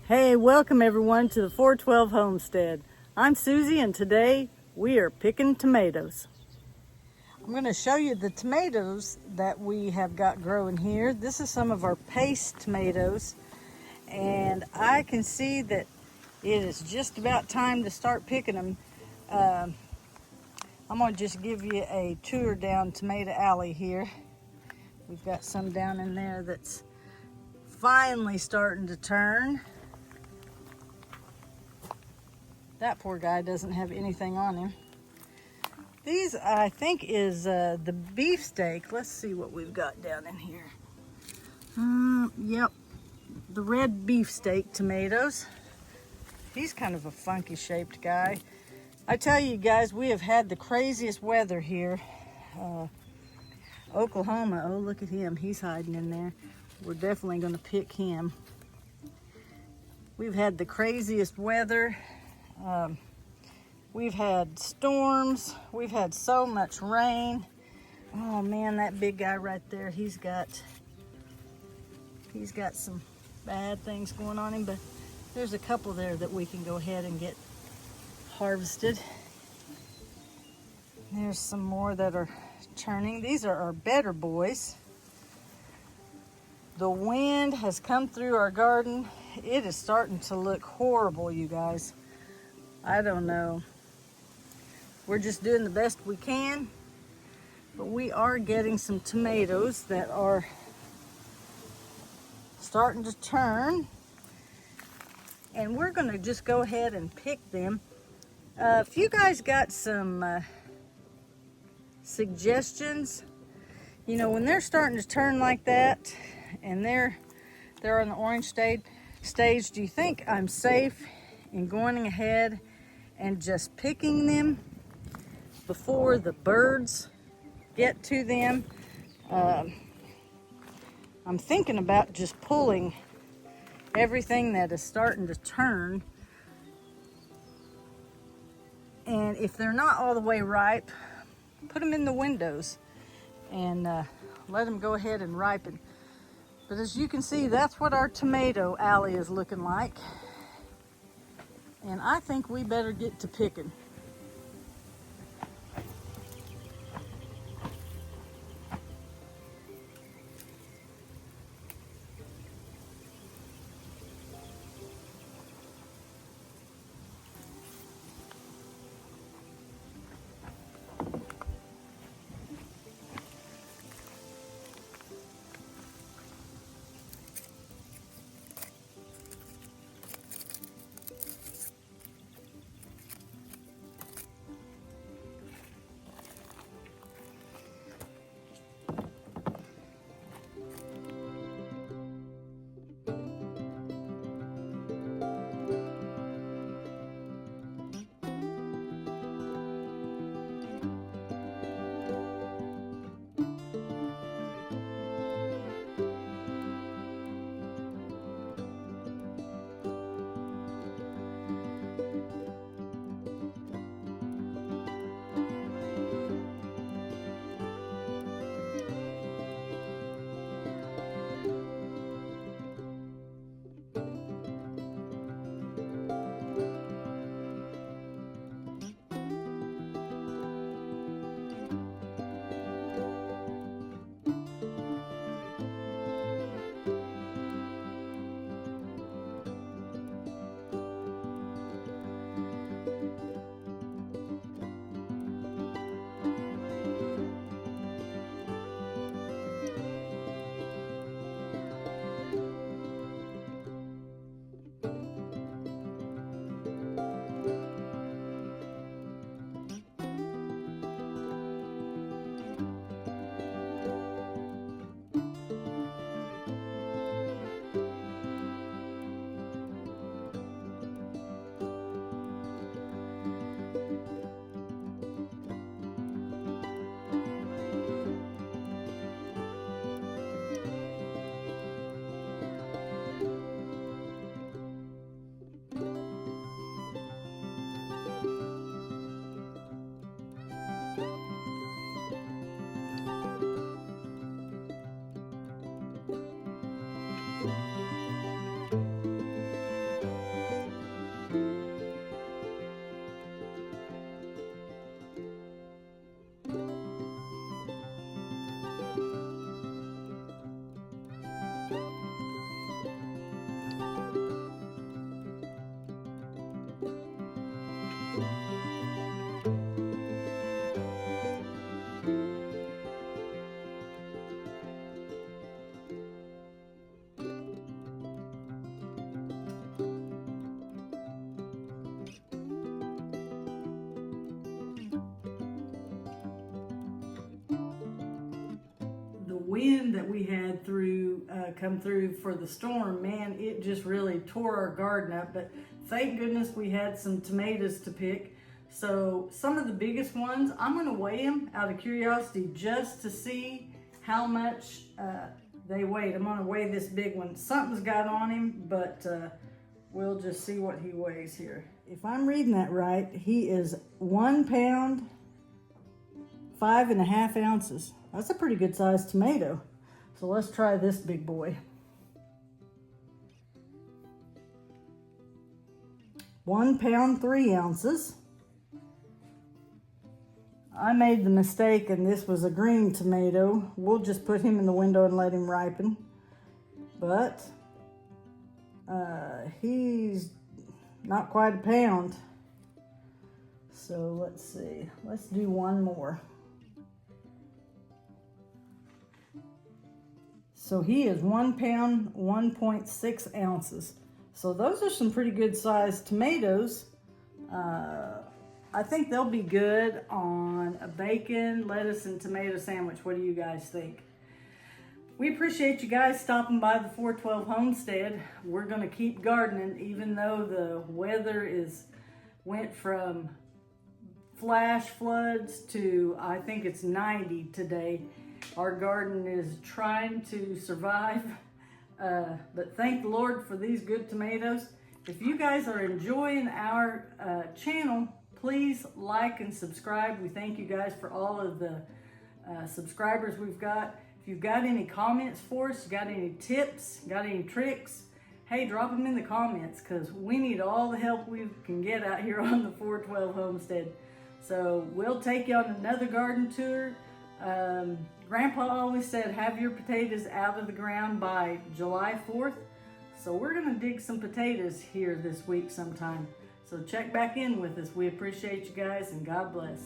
Hey, welcome everyone to the 412 Homestead. I'm Susie and today we are picking tomatoes. I'm going to show you the tomatoes that we have got growing here. This is some of our paste tomatoes and I can see that it is just about time to start picking them. I'm going to just give you a tour down Tomato Alley here. We've got some down in there that's finally starting to turn. That poor guy doesn't have anything on him. These, I think, is the beefsteak. Let's see what we've got down in here. Yep, the red beefsteak tomatoes. He's kind of a funky shaped guy. I tell you guys, we have had the craziest weather here. Oklahoma, oh look at him, he's hiding in there. We're definitely gonna pick him. We've had the craziest weather. We've had storms, we've had so much rain. Oh man, that big guy right there, he's got some bad things going on him, but there's a couple there that we can go ahead and get harvested. There's some more that are turning. These are our better boys. The wind has come through our garden. It is starting to look horrible, you guys. I don't know. We're just doing the best we can, but we are getting some tomatoes that are starting to turn, and we're going to just go ahead and pick them. If you guys got some suggestions, you know, when they're starting to turn like that and they're on the orange stage, do you think I'm safe in going ahead and just picking them before the birds get to them? I'm thinking about just pulling everything that is starting to turn, and if they're not all the way ripe, put them in the windows and let them go ahead and ripen. But as you can see, that's what our tomato alley is looking like. And I think we better get to picking. wind that we had come through for the storm, man, it just really tore our garden up. But thank goodness we had some tomatoes to pick. So some of the biggest ones, I'm going to weigh them out of curiosity just to see how much they weighed. I'm going to weigh this big one. Something's got on him, but we'll just see what he weighs here. If I'm reading that right, he is 1 pound, 5.5 ounces. That's a pretty good sized tomato. So let's try this big boy. 1 pound, 3 ounces. I made the mistake and this was a green tomato. We'll just put him in the window and let him ripen. But he's not quite a pound. So let's see. Let's do one more. So he is 1 pound, 1.6 ounces. So those are some pretty good sized tomatoes. I think they'll be good on a bacon, lettuce, and tomato sandwich. What do you guys think? We appreciate you guys stopping by the 412 Homestead. We're going to keep gardening even though the weather went from flash floods to, I think it's 90 today. Our garden is trying to survive, but thank the Lord for these good tomatoes. If you guys are enjoying our channel, please like and subscribe. We thank you guys for all of the subscribers we've got. If you've got any comments for us, got any tips, got any tricks, hey, drop them in the comments because we need all the help we can get out here on the 412 Homestead. So we'll take you on another garden tour. Grandpa always said have your potatoes out of the ground by July 4th. So we're going to dig some potatoes here this week sometime. So check back in with us. We appreciate you guys and God bless.